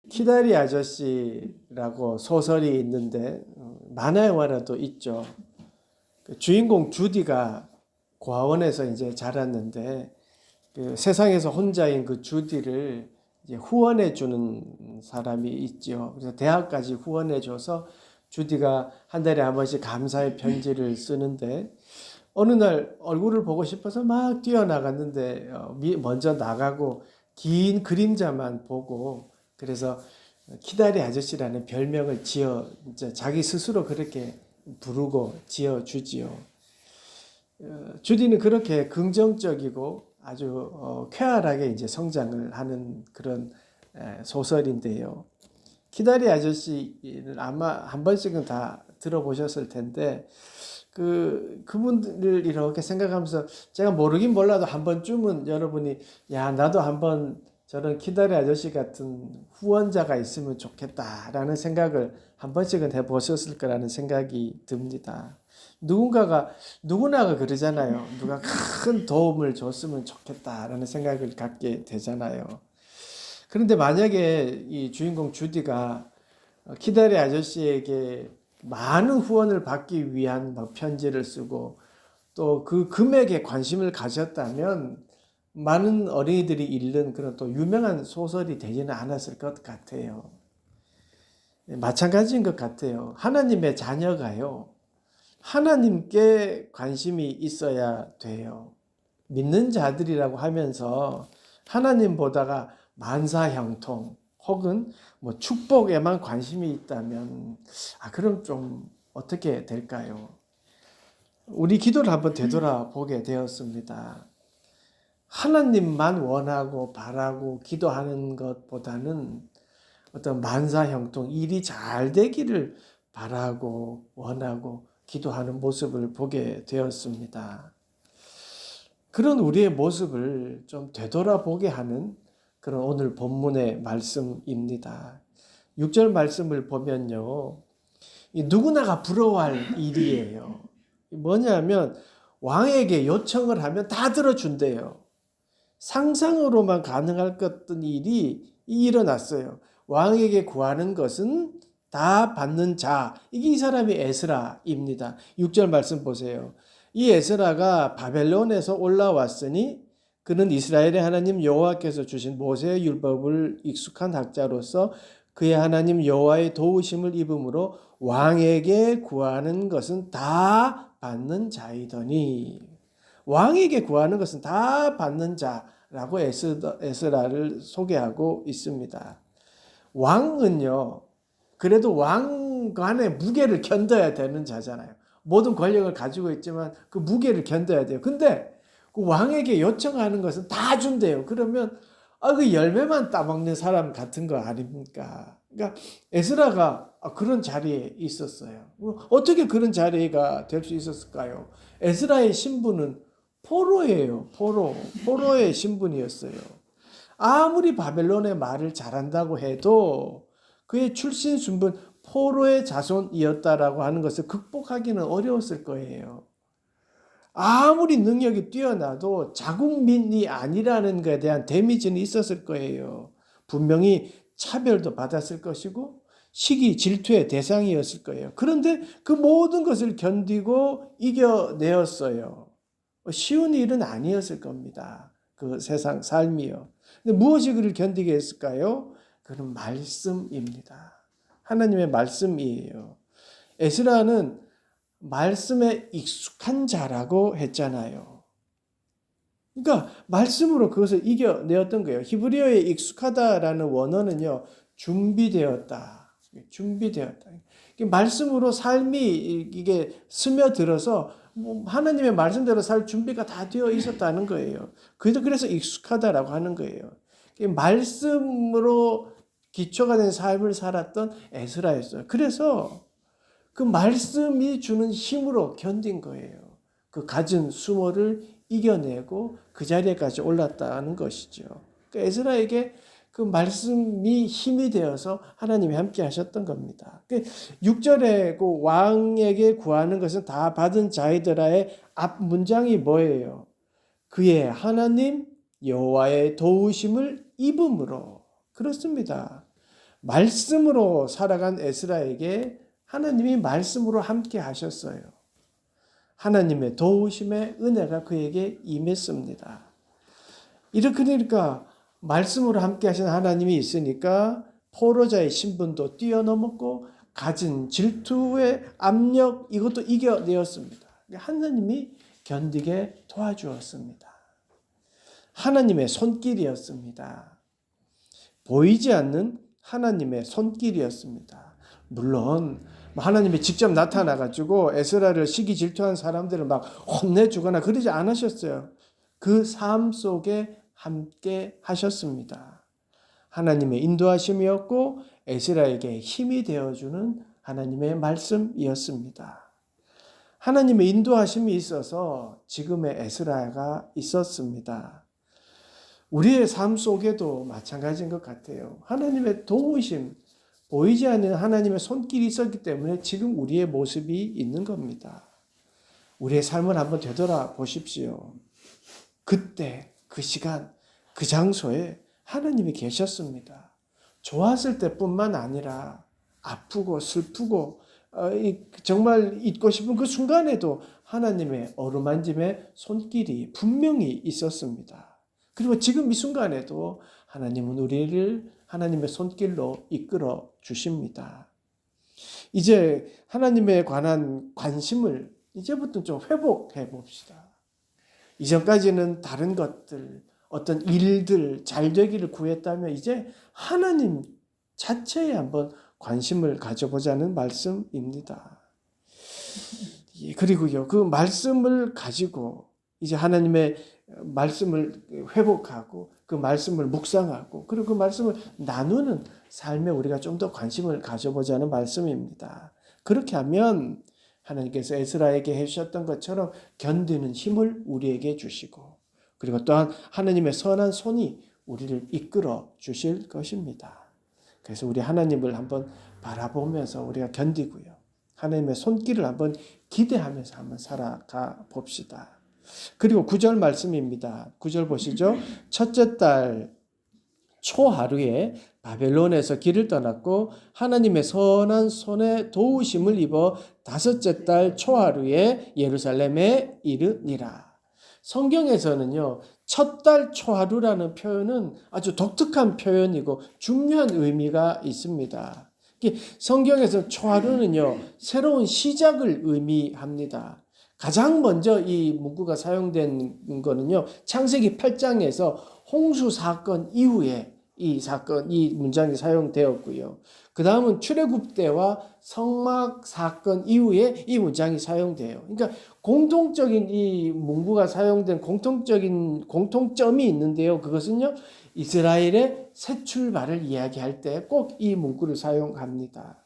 키다리 아저씨라고 소설이 있는데 만화 영화라도 있죠. 그 주인공 주디가 고아원에서 이제 자랐는데 그 세상에서 혼자인 그 주디를 이제 후원해 주는 사람이 있죠. 그래서 대학까지 후원해 줘서 주디가 한 달에 한 번씩 감사의 편지를 쓰는데 어느 날 얼굴을 보고 싶어서 막 뛰어나갔는데 먼저 나가고 긴 그림자만 보고 그래서 키다리 아저씨라는 별명을 지어 이제 자기 스스로 그렇게 부르고 지어 주지요. 주디는 그렇게 긍정적이고 아주 쾌활하게 이제 성장을 하는 그런 소설인데요. 키다리 아저씨를 아마 한 번씩은 다 들어보셨을 텐데 그분들을 이렇게 생각하면서 제가 모르긴 몰라도 한 번쯤은 여러분이 야 나도 한번 저런 키다리 아저씨 같은 후원자가 있으면 좋겠다라는 생각을 한 번씩은 해보셨을 거라는 생각이 듭니다. 누구나가 그러잖아요. 누가 큰 도움을 줬으면 좋겠다라는 생각을 갖게 되잖아요. 그런데 만약에 이 주인공 주디가 키다리 아저씨에게 많은 후원을 받기 위한 편지를 쓰고 또 그 금액에 관심을 가졌다면 많은 어린이들이 읽는 그런 또 유명한 소설이 되지는 않았을 것 같아요. 마찬가지인 것 같아요. 하나님의 자녀가요. 하나님께 관심이 있어야 돼요. 믿는 자들이라고 하면서 하나님보다가 만사형통 혹은 뭐 축복에만 관심이 있다면 그럼 좀 어떻게 될까요? 우리 기도를 한번 되돌아보게 되었습니다. 하나님만 원하고 바라고 기도하는 것보다는 어떤 만사형통 일이 잘 되기를 바라고 원하고 기도하는 모습을 보게 되었습니다. 그런 우리의 모습을 좀 되돌아보게 하는 그런 오늘 본문의 말씀입니다. 6절 말씀을 보면요. 누구나가 부러워할 일이에요. 뭐냐면 왕에게 요청을 하면 다 들어준대요. 상상으로만 가능할 것 같은 일이 일어났어요. 왕에게 구하는 것은 다 받는 자. 이게 이 사람이 에스라입니다. 6절 말씀 보세요. 이 에스라가 바벨론에서 올라왔으니 그는 이스라엘의 하나님 여호와께서 주신 모세의 율법을 익숙한 학자로서 그의 하나님 여호와의 도우심을 입음으로 왕에게 구하는 것은 다 받는 자이더니 왕에게 구하는 것은 다 받는 자라고 에스라를 소개하고 있습니다. 왕은요, 그래도 왕관의 무게를 견뎌야 되는 자잖아요. 모든 권력을 가지고 있지만 그 무게를 견뎌야 돼요. 근데 그 왕에게 요청하는 것은 다 준대요. 그러면 그 열매만 따먹는 사람 같은 거 아닙니까? 그러니까 에스라가 그런 자리에 있었어요. 어떻게 그런 자리가 될 수 있었을까요? 에스라의 신분은 포로예요. 포로의 신분이었어요. 아무리 바벨론의 말을 잘한다고 해도 그의 출신 순분 포로의 자손이었다라고 하는 것을 극복하기는 어려웠을 거예요. 아무리 능력이 뛰어나도 자국민이 아니라는 것에 대한 데미지는 있었을 거예요. 분명히 차별도 받았을 것이고 시기, 질투의 대상이었을 거예요. 그런데 그 모든 것을 견디고 이겨내었어요. 쉬운 일은 아니었을 겁니다. 그 세상 삶이요. 근데 무엇이 그를 견디게 했을까요? 그는 말씀입니다. 하나님의 말씀이에요. 에스라는 말씀에 익숙한 자라고 했잖아요. 그러니까 말씀으로 그것을 이겨내었던 거예요. 히브리어에 익숙하다라는 원어는요. 준비되었다. 준비되었다. 말씀으로 삶이 이게 스며들어서 하나님의 말씀대로 살 준비가 다 되어 있었다는 거예요. 그래서 익숙하다라고 하는 거예요. 말씀으로 기초가 된 삶을 살았던 에스라였어요. 그래서 그 말씀이 주는 힘으로 견딘 거예요. 그 갖은 수모를 이겨내고 그 자리에까지 올랐다는 것이죠. 그러니까 에스라에게 그 말씀이 힘이 되어서 하나님이 함께 하셨던 겁니다. 6절에 그 왕에게 구하는 것은 다 받은 자이더라의 앞 문장이 뭐예요? 그의 하나님 여호와의 도우심을 입음으로. 그렇습니다. 말씀으로 살아간 에스라에게 하나님이 말씀으로 함께 하셨어요. 하나님의 도우심의 은혜가 그에게 임했습니다. 이렇게 되니까 말씀으로 함께 하신 하나님이 있으니까 포로자의 신분도 뛰어넘었고 가진 질투의 압력 이것도 이겨내었습니다. 하나님이 견디게 도와주었습니다. 하나님의 손길이었습니다. 보이지 않는 하나님의 손길이었습니다. 물론 하나님이 직접 나타나가지고 에스라를 시기 질투한 사람들을 막 혼내주거나 그러지 않으셨어요. 그 삶 속에 함께 하셨습니다. 하나님의 인도하심이었고 에스라에게 힘이 되어주는 하나님의 말씀이었습니다. 하나님의 인도하심이 있어서 지금의 에스라가 있었습니다. 우리의 삶 속에도 마찬가지인 것 같아요. 하나님의 도우심, 보이지 않는 하나님의 손길이 있었기 때문에 지금 우리의 모습이 있는 겁니다. 우리의 삶을 한번 되돌아보십시오. 그때, 그 시간, 그 장소에 하나님이 계셨습니다. 좋았을 때뿐만 아니라 아프고 슬프고 정말 잊고 싶은 그 순간에도 하나님의 어루만짐의 손길이 분명히 있었습니다. 그리고 지금 이 순간에도 하나님은 우리를 하나님의 손길로 이끌어 주십니다. 이제 하나님에 관한 관심을 이제부터 좀 회복해 봅시다. 이전까지는 다른 것들, 어떤 일들 잘 되기를 구했다면 이제 하나님 자체에 한번 관심을 가져보자는 말씀입니다. 그리고요, 그 말씀을 가지고 이제 하나님의 말씀을 회복하고 그 말씀을 묵상하고 그리고 그 말씀을 나누는 삶에 우리가 좀 더 관심을 가져보자는 말씀입니다. 그렇게 하면 하나님께서 에스라에게 해주셨던 것처럼 견디는 힘을 우리에게 주시고 그리고 또한 하나님의 선한 손이 우리를 이끌어 주실 것입니다. 그래서 우리 하나님을 한번 바라보면서 우리가 견디고요. 하나님의 손길을 한번 기대하면서 한번 살아가 봅시다. 그리고 9절 말씀입니다. 9절 보시죠. 첫째 달 초하루에 바벨론에서 길을 떠났고 하나님의 선한 손에 도우심을 입어 다섯째 달 초하루에 예루살렘에 이르니라. 성경에서는요, 첫 달 초하루라는 표현은 아주 독특한 표현이고 중요한 의미가 있습니다. 성경에서 초하루는요, 새로운 시작을 의미합니다. 가장 먼저 이 문구가 사용된 거는요, 창세기 8장에서 홍수 사건 이후에 이 문장이 사용되었고요. 그 다음은 출애굽 때와 성막 사건 이후에 이 문장이 사용돼요. 그러니까 공통적인 이 문구가 사용된 공통점이 있는데요. 그것은요, 이스라엘의 새 출발을 이야기할 때 꼭 이 문구를 사용합니다.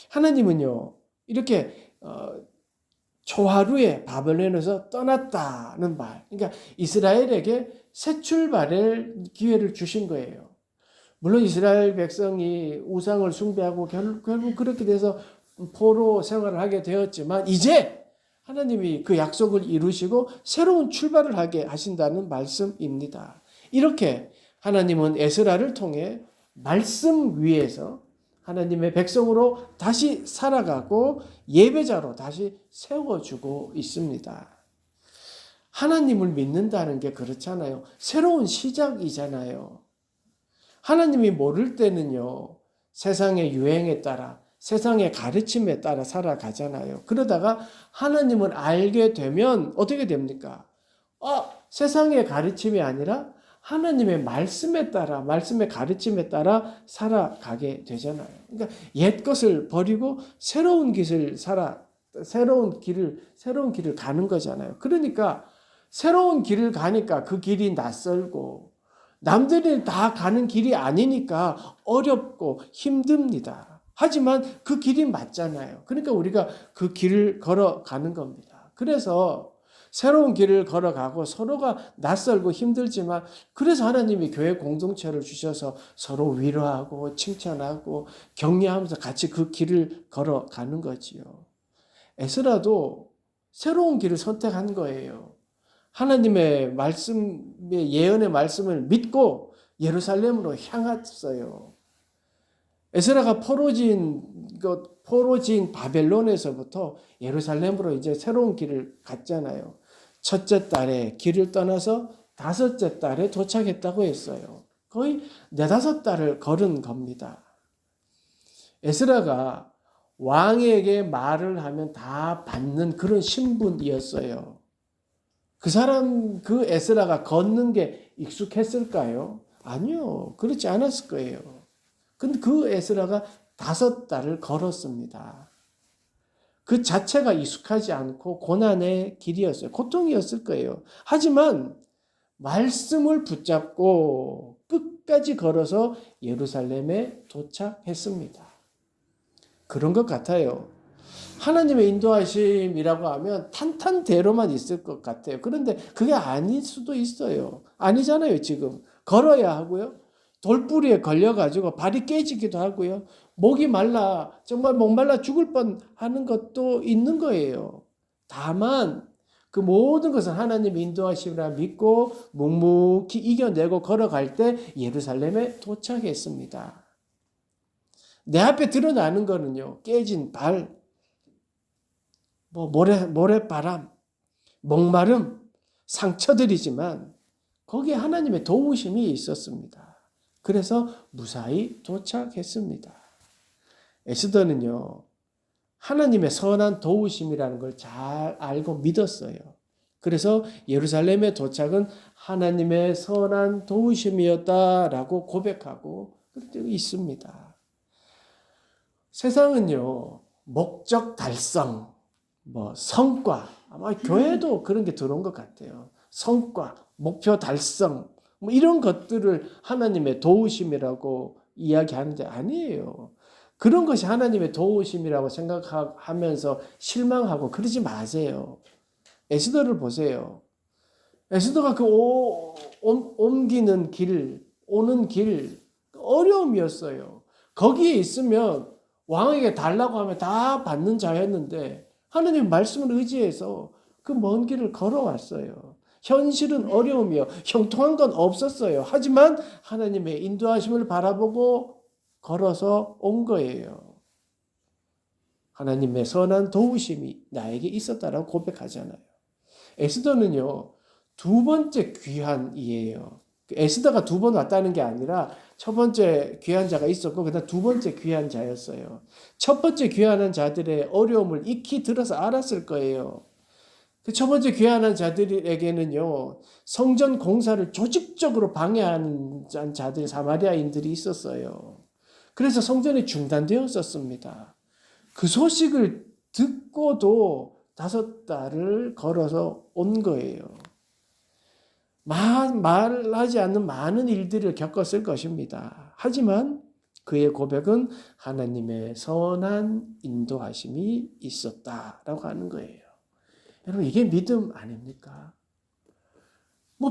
하나님은요, 이렇게 초하루에 바벨론에서 떠났다는 말. 그러니까 이스라엘에게 새 출발의 기회를 주신 거예요. 물론 이스라엘 백성이 우상을 숭배하고 결국 그렇게 돼서 포로 생활을 하게 되었지만 이제 하나님이 그 약속을 이루시고 새로운 출발을 하게 하신다는 말씀입니다. 이렇게 하나님은 에스라를 통해 말씀 위에서 하나님의 백성으로 다시 살아가고 예배자로 다시 세워주고 있습니다. 하나님을 믿는다는 게 그렇잖아요. 새로운 시작이잖아요. 하나님이 모를 때는요, 세상의 유행에 따라, 세상의 가르침에 따라 살아가잖아요. 그러다가 하나님을 알게 되면 어떻게 됩니까? 세상의 가르침이 아니라 하나님의 말씀에 따라, 말씀의 가르침에 따라 살아가게 되잖아요. 그러니까 옛 것을 버리고 새로운 길을 가는 거잖아요. 그러니까 새로운 길을 가니까 그 길이 낯설고 남들이 다 가는 길이 아니니까 어렵고 힘듭니다. 하지만 그 길이 맞잖아요. 그러니까 우리가 그 길을 걸어가는 겁니다. 그래서 새로운 길을 걸어가고 서로가 낯설고 힘들지만 그래서 하나님이 교회 공동체를 주셔서 서로 위로하고 칭찬하고 격려하면서 같이 그 길을 걸어가는 거지요. 에스라도 새로운 길을 선택한 거예요. 하나님의 말씀의 예언의 말씀을 믿고 예루살렘으로 향했어요. 에스라가 포로진 바벨론에서부터 예루살렘으로 이제 새로운 길을 갔잖아요. 첫째 달에 길을 떠나서 다섯째 달에 도착했다고 했어요. 거의 네다섯 달을 걸은 겁니다. 에스라가 왕에게 말을 하면 다 받는 그런 신분이었어요. 그 에스라가 걷는 게 익숙했을까요? 아니요. 그렇지 않았을 거예요. 근데 그 에스라가 다섯 달을 걸었습니다. 그 자체가 익숙하지 않고 고난의 길이었어요. 고통이었을 거예요. 하지만 말씀을 붙잡고 끝까지 걸어서 예루살렘에 도착했습니다. 그런 것 같아요. 하나님의 인도하심이라고 하면 탄탄대로만 있을 것 같아요. 그런데 그게 아닐 수도 있어요. 아니잖아요, 지금. 걸어야 하고요. 돌부리에 걸려가지고 발이 깨지기도 하고요. 목이 말라, 정말 목말라 죽을 뻔 하는 것도 있는 거예요. 다만, 그 모든 것은 하나님의 인도하심이라 믿고 묵묵히 이겨내고 걸어갈 때 예루살렘에 도착했습니다. 내 앞에 드러나는 거는요, 깨진 발, 모래바람, 목마름, 상처들이지만 거기에 하나님의 도우심이 있었습니다. 그래서 무사히 도착했습니다. 에스더는요, 하나님의 선한 도우심이라는 걸 잘 알고 믿었어요. 그래서 예루살렘의 도착은 하나님의 선한 도우심이었다라고 고백하고 있습니다. 세상은요, 목적 달성, 성과, 아마 교회도 그런 게 들어온 것 같아요. 성과, 목표 달성, 이런 것들을 하나님의 도우심이라고 이야기하는데 아니에요. 그런 것이 하나님의 도우심이라고 생각하면서 실망하고 그러지 마세요. 에스더를 보세요. 에스더가 옮기는 길, 오는 길, 어려움이었어요. 거기에 있으면 왕에게 달라고 하면 다 받는 자였는데 하나님 말씀을 의지해서 그 먼 길을 걸어왔어요. 현실은 어려움이요. 형통한 건 없었어요. 하지만 하나님의 인도하심을 바라보고 걸어서 온 거예요. 하나님의 선한 도우심이 나에게 있었다라고 고백하잖아요. 에스더는요, 두 번째 귀환이에요. 에스더가 두 번 왔다는 게 아니라 첫 번째 귀한 자가 있었고 그다음 두 번째 귀한 자였어요. 첫 번째 귀환한 자들의 어려움을 익히 들어서 알았을 거예요. 그 첫 번째 귀환한 자들에게는요, 성전 공사를 조직적으로 방해하는 자들, 사마리아인들이 있었어요. 그래서 성전이 중단되었었습니다. 그 소식을 듣고도 다섯 달을 걸어서 온 거예요. 말하지 않는 많은 일들을 겪었을 것입니다. 하지만 그의 고백은 하나님의 선한 인도하심이 있었다라고 하는 거예요. 여러분, 이게 믿음 아닙니까?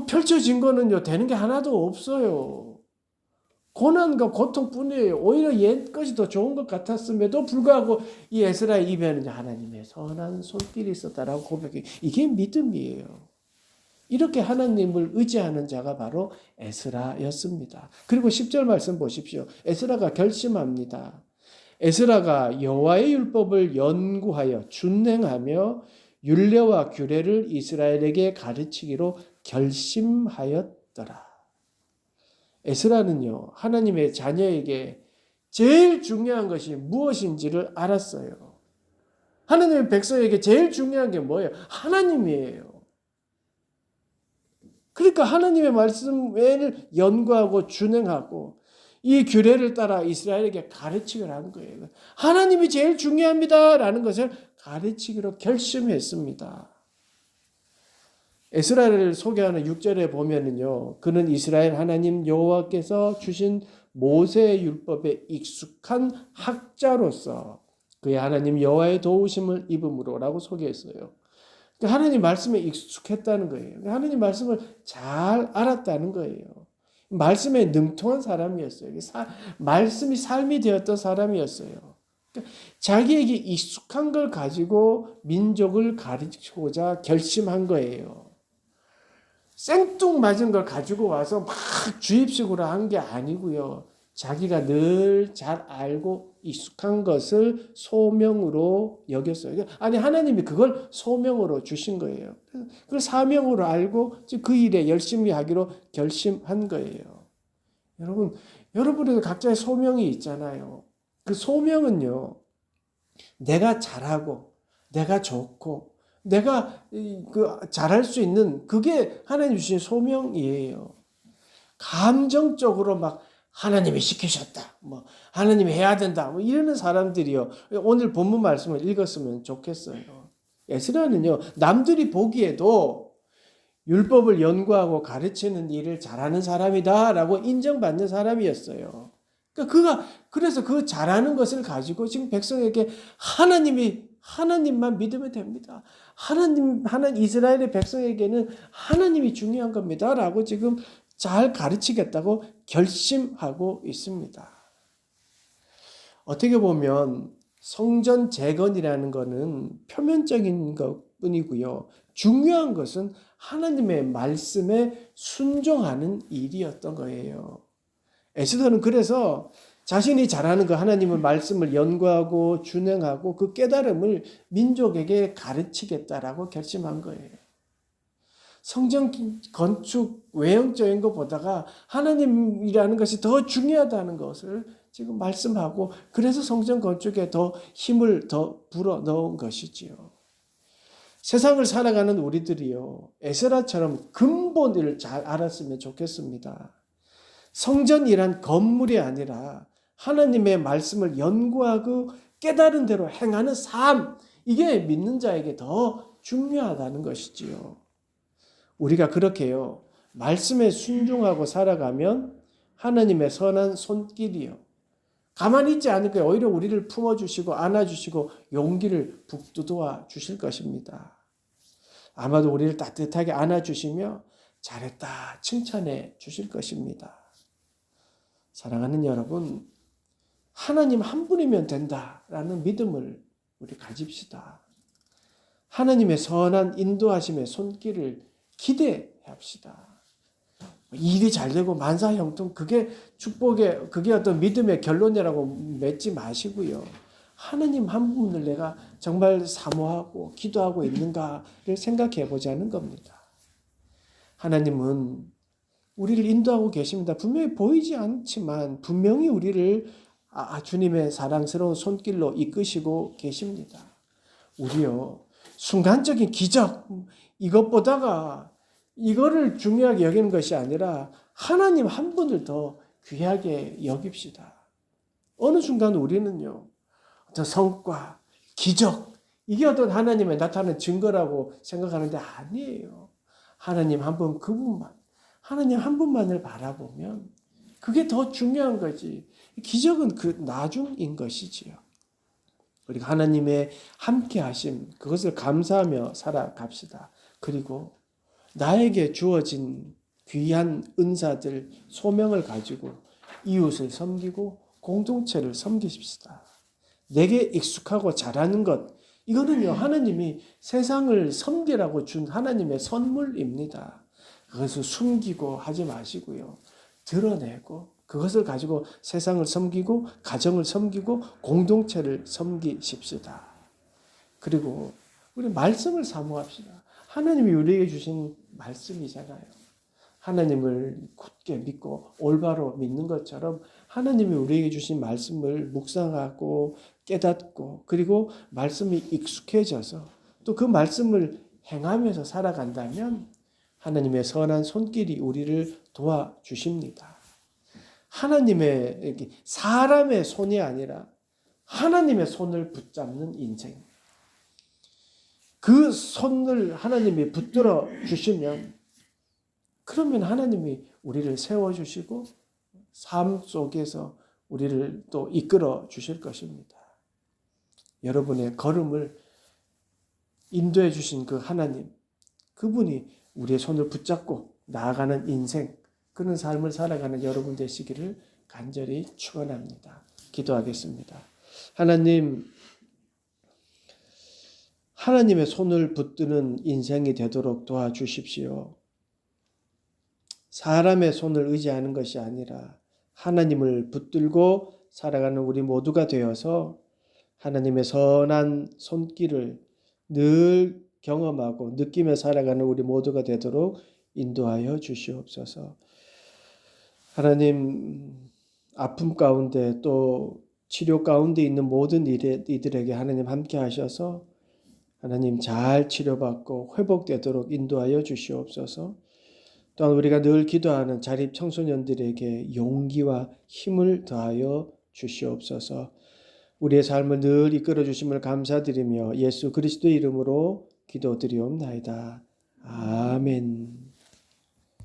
펼쳐진 거는요, 되는 게 하나도 없어요. 고난과 고통뿐이에요. 오히려 옛 것이 더 좋은 것 같았음에도 불구하고 이 에스라의 입에는 하나님의 선한 손길이 있었다라고 고백해요. 이게 믿음이에요. 이렇게 하나님을 의지하는 자가 바로 에스라였습니다. 그리고 10절 말씀 보십시오. 에스라가 결심합니다. 에스라가 여호와의 율법을 연구하여 준행하며 율례와 규례를 이스라엘에게 가르치기로 결심하였더라. 에스라는요, 하나님의 자녀에게 제일 중요한 것이 무엇인지를 알았어요. 하나님의 백성에게 제일 중요한 게 뭐예요? 하나님이에요. 그러니까 하나님의 말씀을 연구하고 준행하고 이 규례를 따라 이스라엘에게 가르치기로 한 거예요. 하나님이 제일 중요합니다라는 것을 가르치기로 결심했습니다. 에스라를 소개하는 6절에 보면은요, 그는 이스라엘 하나님 여호와께서 주신 모세의 율법에 익숙한 학자로서 그의 하나님 여호와의 도우심을 입음으로라고 소개했어요. 하나님 말씀에 익숙했다는 거예요. 하나님 말씀을 잘 알았다는 거예요. 말씀에 능통한 사람이었어요. 말씀이 삶이 되었던 사람이었어요. 자기에게 익숙한 걸 가지고 민족을 가르치고자 결심한 거예요. 생뚱맞은 걸 가지고 와서 막 주입식으로 한 게 아니고요. 자기가 늘 잘 알고 익숙한 것을 소명으로 여겼어요. 아니 하나님이 그걸 소명으로 주신 거예요. 그걸 사명으로 알고 그 일에 열심히 하기로 결심한 거예요. 여러분, 여러분에도 각자의 소명이 있잖아요. 그 소명은요, 내가 잘하고, 내가 좋고, 내가 잘할 수 있는 그게 하나님 주신 소명이에요. 감정적으로 막 하나님이 시키셨다, 뭐 하나님이 해야 된다, 뭐 이러는 사람들이요. 오늘 본문 말씀을 읽었으면 좋겠어요. 에스라는요, 남들이 보기에도 율법을 연구하고 가르치는 일을 잘하는 사람이다라고 인정받는 사람이었어요. 그래서 그 잘하는 것을 가지고 지금 백성에게 하나님만 믿으면 됩니다. 하나님 이스라엘의 백성에게는 하나님이 중요한 겁니다라고 지금 잘 가르치겠다고 결심하고 있습니다. 어떻게 보면 성전 재건이라는 것은 표면적인 것뿐이고요. 중요한 것은 하나님의 말씀에 순종하는 일이었던 거예요. 에스더는 그래서 자신이 잘하는 그 하나님의 말씀을 연구하고 준행하고 그 깨달음을 민족에게 가르치겠다라고 결심한 거예요. 성전 건축 외형적인 것보다가 하나님이라는 것이 더 중요하다는 것을 지금 말씀하고 그래서 성전 건축에 더 힘을 더 불어 넣은 것이지요. 세상을 살아가는 우리들이요, 에스라처럼 근본을 잘 알았으면 좋겠습니다. 성전이란 건물이 아니라 하나님의 말씀을 연구하고 깨달은 대로 행하는 삶, 이게 믿는 자에게 더 중요하다는 것이지요. 우리가 그렇게요, 말씀에 순종하고 살아가면 하나님의 선한 손길이요, 가만히 있지 않을 거예요. 오히려 우리를 품어주시고 안아주시고 용기를 북돋워 주실 것입니다. 아마도 우리를 따뜻하게 안아주시며 잘했다 칭찬해 주실 것입니다. 사랑하는 여러분, 하나님 한 분이면 된다라는 믿음을 우리 가집시다. 하나님의 선한 인도하심의 손길을 기대합시다. 일이 잘 되고 만사형통, 그게 축복의, 그게 어떤 믿음의 결론이라고 맺지 마시고요. 하나님 한 분을 내가 정말 사모하고 기도하고 있는가를 생각해 보자는 겁니다. 하나님은 우리를 인도하고 계십니다. 분명히 보이지 않지만 분명히 우리를 주님의 사랑스러운 손길로 이끄시고 계십니다. 우리요, 순간적인 기적, 이것보다가 이거를 중요하게 여기는 것이 아니라 하나님 한 분을 더 귀하게 여깁시다. 어느 순간 우리는요, 어떤 성과, 기적, 이게 어떤 하나님의 나타나는 증거라고 생각하는데 아니에요. 하나님 한 분, 하나님 한 분만을 바라보면 그게 더 중요한 거지. 기적은 그 나중인 것이지요. 우리가 하나님의 함께 하심, 그것을 감사하며 살아갑시다. 그리고 나에게 주어진 귀한 은사들, 소명을 가지고 이웃을 섬기고 공동체를 섬기십시다. 내게 익숙하고 잘하는 것, 이거는요, 하나님이 세상을 섬기라고 준 하나님의 선물입니다. 그것을 숨기고 하지 마시고요, 드러내고 그것을 가지고 세상을 섬기고 가정을 섬기고 공동체를 섬기십시다. 그리고 우리 말씀을 사모합시다. 하나님이 우리에게 주신 말씀이잖아요. 하나님을 굳게 믿고 올바로 믿는 것처럼 하나님이 우리에게 주신 말씀을 묵상하고 깨닫고 그리고 말씀이 익숙해져서 또 그 말씀을 행하면서 살아간다면 하나님의 선한 손길이 우리를 도와주십니다. 하나님의, 사람의 손이 아니라 하나님의 손을 붙잡는 인생. 그 손을 하나님이 붙들어 주시면 그러면 하나님이 우리를 세워주시고 삶 속에서 우리를 또 이끌어 주실 것입니다. 여러분의 걸음을 인도해 주신 그 하나님, 그분이 우리의 손을 붙잡고 나아가는 인생, 그런 삶을 살아가는 여러분 되시기를 간절히 축원합니다. 기도하겠습니다. 하나님의 손을 붙드는 인생이 되도록 도와주십시오. 사람의 손을 의지하는 것이 아니라 하나님을 붙들고 살아가는 우리 모두가 되어서 하나님의 선한 손길을 늘 경험하고 느끼며 살아가는 우리 모두가 되도록 인도하여 주시옵소서. 하나님, 아픔 가운데 또 치료 가운데 있는 모든 이들에게 하나님 함께 하셔서 하나님 잘 치료받고 회복되도록 인도하여 주시옵소서. 또한 우리가 늘 기도하는 자립 청소년들에게 용기와 힘을 더하여 주시옵소서. 우리의 삶을 늘 이끌어 주심을 감사드리며 예수 그리스도의 이름으로 기도드리옵나이다. 아멘.